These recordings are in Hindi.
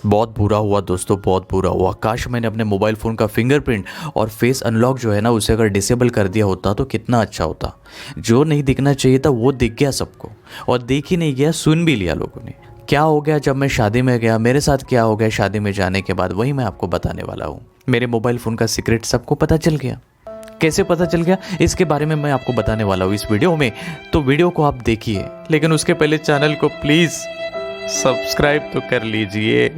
बहुत बुरा हुआ दोस्तों, बहुत बुरा हुआ। काश मैंने अपने मोबाइल फ़ोन का फिंगरप्रिंट और फेस अनलॉक जो है ना, उसे अगर डिसेबल कर दिया होता तो कितना अच्छा होता। जो नहीं दिखना चाहिए था वो दिख गया सबको, और देख ही नहीं गया, सुन भी लिया लोगों ने। क्या हो गया जब मैं शादी में गया, मेरे साथ क्या हो गया शादी में जाने के बाद, वही मैं आपको बताने वाला हूँ। मेरे मोबाइल फ़ोन का सीक्रेट सबको पता चल गया। कैसे पता चल गया, इसके बारे में मैं आपको बताने वाला हूँ इस वीडियो में। तो वीडियो को आप देखिए, लेकिन उसके पहले चैनल को प्लीज़ सब्सक्राइब तो कर लीजिए।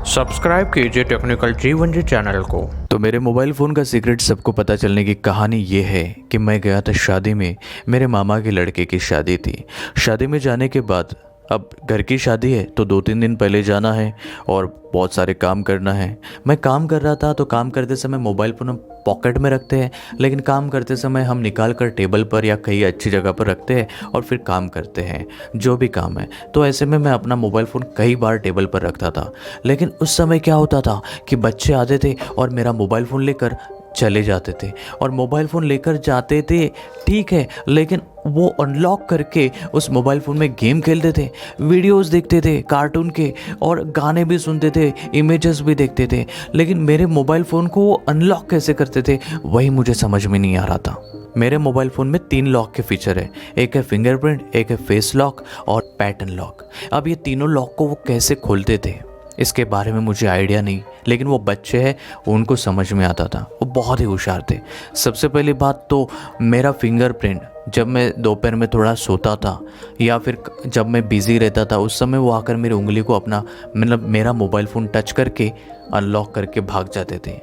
सब्सक्राइब कीजिए टेक्निकल जीवन जी चैनल को। तो मेरे मोबाइल फ़ोन का सीक्रेट सबको पता चलने की कहानी ये है कि मैं गया था शादी में। मेरे मामा के लड़के की शादी थी। शादी में जाने के बाद, अब घर की शादी है तो 2-3 दिन पहले जाना है और बहुत सारे काम करना है। मैं काम कर रहा था, तो काम करते समय मोबाइल फ़ोन हम पॉकेट में रखते हैं, लेकिन काम करते समय हम निकाल कर टेबल पर या कहीं अच्छी जगह पर रखते हैं और फिर काम करते हैं जो भी काम है। तो ऐसे में मैं अपना मोबाइल फ़ोन कई बार टेबल पर रखता था। लेकिन उस समय क्या होता था कि बच्चे आते थे और मेरा मोबाइल फ़ोन लेकर चले जाते थे। और मोबाइल फ़ोन लेकर जाते थे, ठीक है, लेकिन वो अनलॉक करके उस मोबाइल फ़ोन में गेम खेलते थे, वीडियोस देखते थे कार्टून के, और गाने भी सुनते थे, इमेजेस भी देखते थे। लेकिन मेरे मोबाइल फ़ोन को वो अनलॉक कैसे करते थे, वही मुझे समझ में नहीं आ रहा था। मेरे मोबाइल फ़ोन में 3 लॉक के फीचर है। एक है फिंगरप्रिंट, एक है फेस लॉक और पैटर्न लॉक। अब ये तीनों लॉक को वो कैसे खोलते थे इसके बारे में मुझे आइडिया नहीं, लेकिन वो बच्चे हैं, उनको समझ में आता था। वो बहुत ही होशियार थे। सबसे पहली बात तो मेरा फिंगरप्रिंट, जब मैं दोपहर में थोड़ा सोता था या फिर जब मैं बिज़ी रहता था, उस समय वो आकर मेरी उंगली को अपना, मतलब मेरा मोबाइल फ़ोन टच करके अनलॉक करके भाग जाते थे।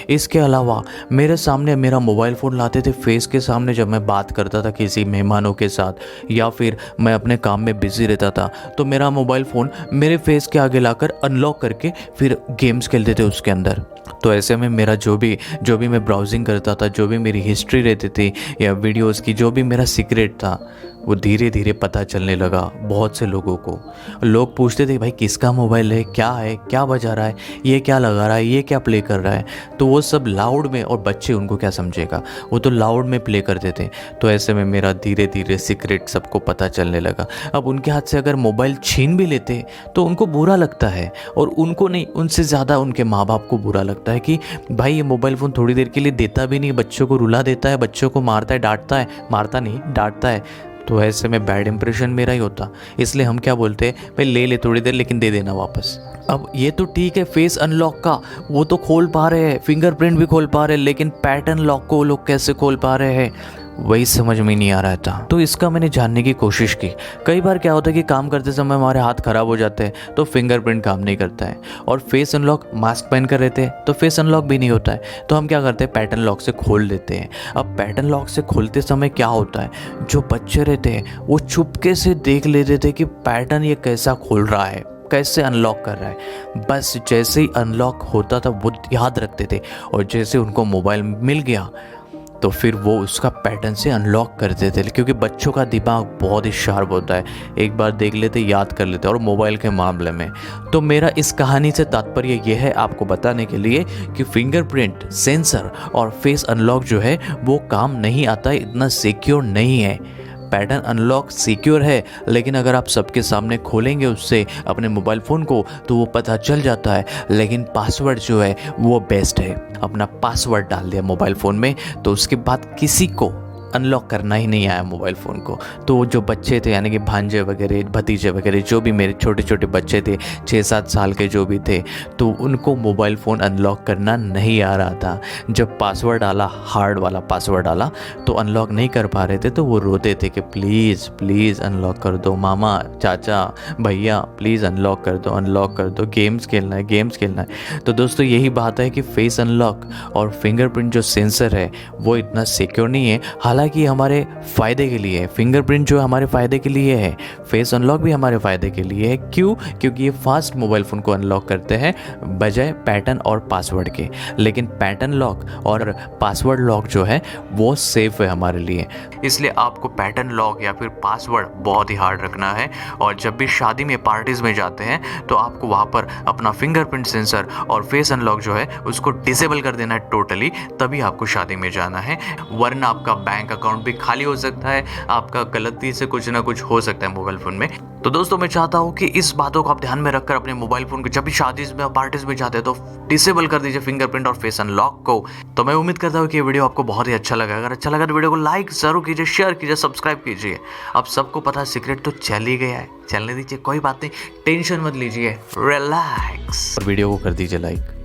इसके अलावा मेरे सामने मेरा मोबाइल फ़ोन लाते थे, फेस के सामने, जब मैं बात करता था किसी मेहमानों के साथ या फिर मैं अपने काम में बिज़ी रहता था, तो मेरा मोबाइल फ़ोन मेरे फेस के आगे लाकर अनलॉक करके फिर गेम्स खेलते थे उसके अंदर। तो ऐसे में मेरा जो भी मैं ब्राउजिंग करता था, जो भी मेरी हिस्ट्री रहती थी या वीडियोस की, जो भी मेरा सीक्रेट था, वो धीरे धीरे पता चलने लगा बहुत से लोगों को। लोग पूछते थे, भाई किसका मोबाइल है, क्या बजा रहा है, ये क्या लगा रहा है, ये क्या प्ले कर रहा है। तो वो सब लाउड में, और बच्चे उनको क्या समझेगा, वो तो लाउड में प्ले करते थे। तो ऐसे में मेरा धीरे धीरे सीक्रेट सबको पता चलने लगा। अब उनके हाथ से अगर मोबाइल छीन भी लेते तो उनको बुरा लगता है, और उनको नहीं, उनसे ज़्यादा उनके माँ बाप को बुरा लगता है कि भाई ये मोबाइल फ़ोन थोड़ी देर के लिए देता भी नहीं, बच्चों को रुला देता है, बच्चों को मारता है, डांटता है, मारता नहीं डांटता है। तो ऐसे में बैड इंप्रेशन मेरा ही होता। इसलिए हम क्या बोलते हैं, भाई ले ले थोड़ी देर, लेकिन दे देना वापस। अब ये तो ठीक है, फेस अनलॉक का वो तो खोल पा रहे हैं, फिंगरप्रिंट भी खोल पा रहे हैं, लेकिन पैटर्न लॉक को वो लोग कैसे खोल पा रहे हैं, वही समझ में नहीं आ रहा था। तो इसका मैंने जानने की कोशिश की। कई बार क्या होता है कि काम करते समय हमारे हाथ खराब हो जाते हैं तो फिंगरप्रिंट काम नहीं करता है, और फेस अनलॉक मास्क पहन कर रहते हैं तो फेस अनलॉक भी नहीं होता है। तो हम क्या करते हैं, पैटर्न लॉक से खोल देते हैं। अब पैटर्न लॉक से खोलते समय क्या होता है, जो बच्चे रहते हैं वो चुपके से देख लेते थे कि पैटर्न ये कैसा खोल रहा है, कैसे अनलॉक कर रहा है। बस जैसे ही अनलॉक होता था वो याद रखते थे, और जैसे उनको मोबाइल मिल गया तो फिर वो उसका पैटर्न से अनलॉक करते थे। क्योंकि बच्चों का दिमाग बहुत ही शार्प होता है, एक बार देख लेते याद कर लेते। और मोबाइल के मामले में तो मेरा इस कहानी से तात्पर्य यह है आपको बताने के लिए कि फिंगरप्रिंट सेंसर और फेस अनलॉक जो है वो काम नहीं आता है, इतना सिक्योर नहीं है। पैटर्न अनलॉक सिक्योर है, लेकिन अगर आप सबके सामने खोलेंगे उससे अपने मोबाइल फ़ोन को तो वो पता चल जाता है। लेकिन पासवर्ड जो है वो बेस्ट है। अपना पासवर्ड डाल दिया मोबाइल फ़ोन में तो उसके बाद किसी को अनलॉक करना ही नहीं आया मोबाइल फ़ोन को। तो जो बच्चे थे, यानी कि भांजे वगैरह, भतीजे वगैरह, जो भी मेरे छोटे छोटे बच्चे थे, 6-7 साल के जो भी थे, तो उनको मोबाइल फ़ोन अनलॉक करना नहीं आ रहा था। जब पासवर्ड डाला, हार्ड वाला पासवर्ड डाला, तो अनलॉक नहीं कर पा रहे थे। तो वो रोते थे कि प्लीज़ प्लीज़ अनलॉक कर दो, मामा, चाचा, भैया प्लीज़ अनलॉक कर दो, अनलॉक कर दो, गेम्स खेलना है, गेम्स खेलना है। तो दोस्तों यही बात है कि फेस अनलॉक और फिंगरप्रिंट जो सेंसर है वो इतना सिक्योर नहीं है। हालांकि हमारे फ़ायदे के लिए है, फिंगरप्रिंट जो हमारे फ़ायदे के लिए है, फेस अनलॉक भी हमारे फ़ायदे के लिए है। क्यों? क्योंकि ये फास्ट मोबाइल फ़ोन को अनलॉक करते हैं बजाय पैटर्न और पासवर्ड के। लेकिन पैटर्न लॉक और पासवर्ड लॉक जो है वो सेफ़ है हमारे लिए। इसलिए आपको पैटर्न लॉक या फिर पासवर्ड बहुत ही हार्ड रखना है। और जब भी शादी में, पार्टीज़ में जाते हैं तो आपको वहाँ पर अपना फिंगरप्रिंट सेंसर और फेस अनलॉक जो है उसको डिसेबल कर देना है टोटली, तभी आपको शादी में जाना है। वरना आपका बैंक बैंक अकाउंट भी खाली हो सकता है, आपका गलती से कुछ ना कुछ हो सकता है मोबाइल फ़ोन में। तो दोस्तों मैं चाहता हूँ कि इस बातों को आप ध्यान में रखकर अपने मोबाइल फ़ोन को जब भी शादीज़ में पार्टीज़ में जाते हैं तो डिसेबल कर दीजिए फिंगरप्रिंट और फेस अनलॉक को। तो मैं उम्मीद करता हूँ कि ये वीडियो आपको बहुत ही अच्छा लगा। अगर अच्छा लगा तो वीडियो को लाइक ज़रूर कीजिए, शेयर कीजिए, सब्सक्राइब कीजिए। अब सबको पता है सीक्रेट तो चल ही गया है, चलने दीजिए, कोई बात नहीं, टेंशन मत लीजिए, रिलैक्स। और वीडियो को कर दीजिए लाइक।